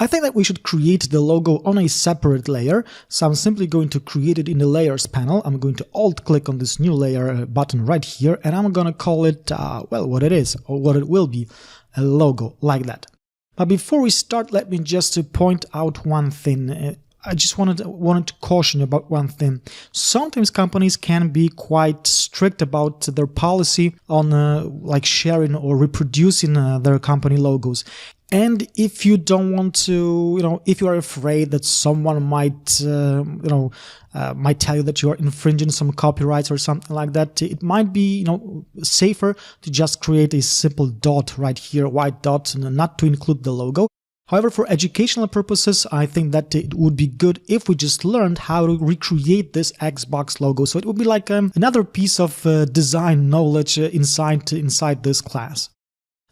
I think that we should create the logo on a separate layer, so I'm simply going to create it in the Layers panel. I'm going to Alt-click on this new layer button right here, and I'm going to call it, well, what it is, or what it will be, a logo, like that. But before we start, let me just point out one thing. I just wanted to caution you about one thing. Sometimes companies can be quite strict about their policy on like sharing or reproducing their company logos. And if you don't want to, if you are afraid that someone might, might tell you that you are infringing some copyrights or something like that, it might be, safer to just create a simple dot right here, white dot, and not to include the logo. However, for educational purposes, I think that it would be good if we just learned how to recreate this Xbox logo. So it would be like another piece of design knowledge inside this class.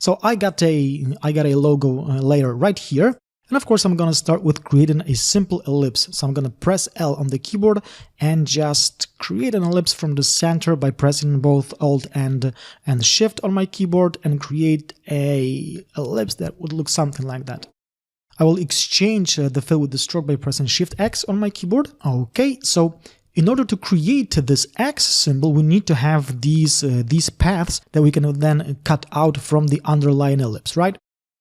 So I got a logo layer right here, and of course I'm gonna start with creating a simple ellipse. So I'm gonna press L on the keyboard and just create an ellipse from the center by pressing both Alt and Shift on my keyboard, and create a ellipse that would look something like that. I will exchange the fill with the stroke by pressing Shift X on my keyboard. Okay, so in order to create this X symbol, we need to have these paths that we can then cut out from the underlying ellipse, right?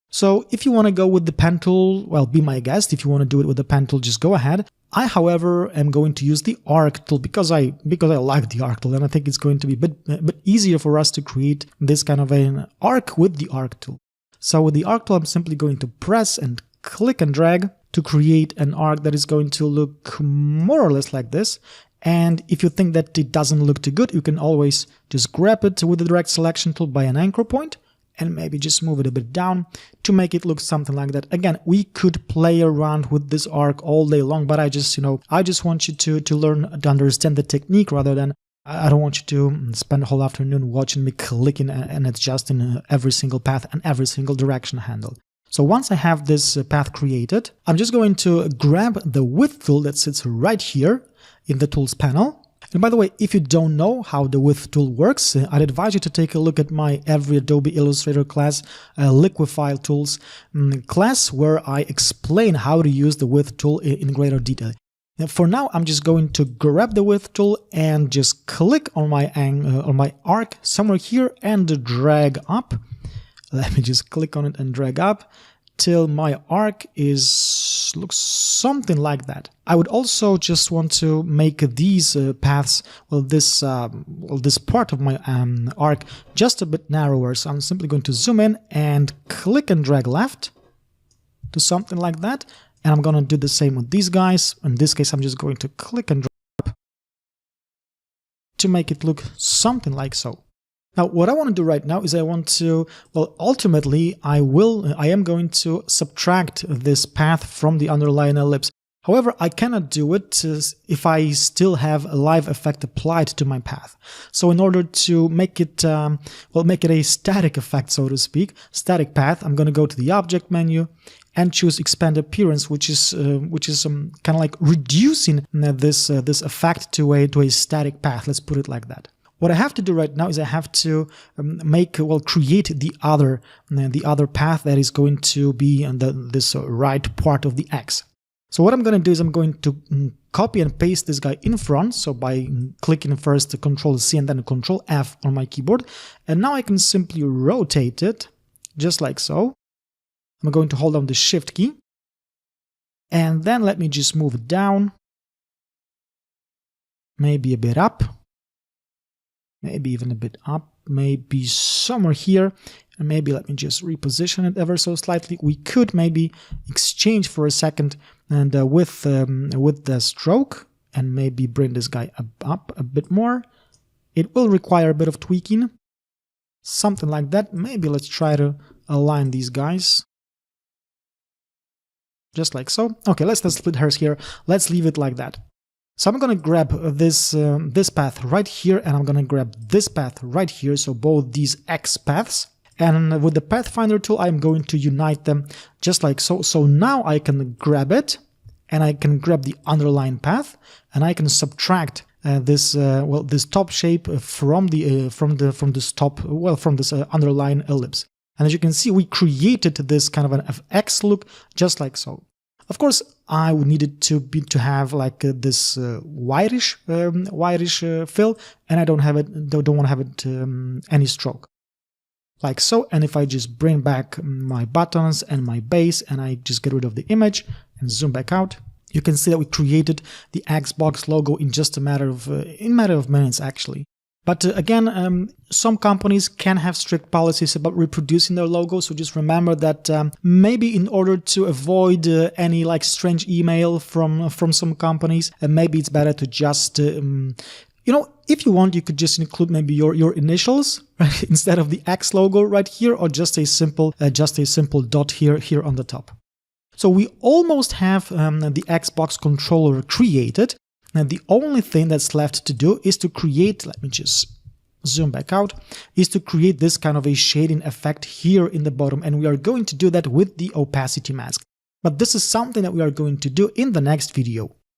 So if you want to go with the pen tool, well, be my guest. If you want to do it with the pen tool, just go ahead. I, however, am going to use the arc tool because I like the arc tool, and I think it's going to be a bit easier for us to create this kind of an arc with the arc tool. So with the arc tool, I'm simply going to press and click and drag to create an arc that is going to look more or less like this. And if you think that it doesn't look too good, you can always just grab it with the direct selection tool by an anchor point and maybe just move it a bit down to make it look something like that. Again, we could play around with this arc all day long, but I just want you to learn to understand the technique rather than I don't want you to spend a whole afternoon watching me clicking and adjusting every single path and every single direction handle. So once I have this path created, I'm just going to grab the width tool that sits right here in the tools panel. And by the way, if you don't know how the width tool works, I'd advise you to take a look at my Every Adobe Illustrator class, Liquify Tools class, where I explain how to use the width tool in greater detail. Now, for now, I'm just going to grab the width tool and just click on my arc somewhere here and drag up. Let me just click on it and drag up till my arc looks something like that. I would also just want to make these paths, this part of my arc just a bit narrower. So I'm simply going to zoom in and click and drag left to something like that. And I'm going to do the same with these guys. In this case, I'm just going to click and drag up to make it look something like so. Now, what I want to do right now is ultimately, I am going to subtract this path from the underlying ellipse. However, I cannot do it if I still have a live effect applied to my path. So in order to make it, make it a static effect, so to speak, static path, I'm going to go to the Object menu and choose Expand Appearance, which is kind of like reducing this effect to a static path. Let's put it like that. What I have to do right now is I have to create the other path that is going to be on this right part of the X. So what I'm going to do is I'm going to copy and paste this guy in front. So by clicking first Control-C and then Control-F on my keyboard. And now I can simply rotate it just like so. I'm going to hold down the Shift key. And then let me just move it down. Maybe a bit up. Maybe even a bit up, maybe somewhere here, and maybe let me just reposition it ever so slightly. We could maybe exchange for a second and with the stroke, and maybe bring this guy up a bit more. It will require a bit of tweaking, something like that. Maybe let's try to align these guys. Just like so. Okay, let's not split hairs here. Let's leave it like that. So I'm going to grab this path right here, and I'm going to grab this path right here, so both these X paths. And with the Pathfinder tool, I'm going to unite them just like so. So now I can grab it, and I can grab the underlying path, and I can subtract this top shape from this underlying ellipse. And as you can see, we created this kind of an X look just like so. Of course, I would need it to have like this whitish fill, and I don't want to have it any stroke. Like so. And if I just bring back my buttons and my base and I just get rid of the image and zoom back out, you can see that we created the Xbox logo in just a matter of minutes actually. But again, some companies can have strict policies about reproducing their logo, so just remember that maybe in order to avoid any like strange email from some companies, maybe it's better to just if you want, you could just include maybe your initials, right, instead of the X logo right here, or just a simple dot here on the top. So we almost have the Xbox controller created. And the only thing that's left to do is to create, let me just zoom back out, is to create this kind of a shading effect here in the bottom. And we are going to do that with the opacity mask. But this is something that we are going to do in the next video.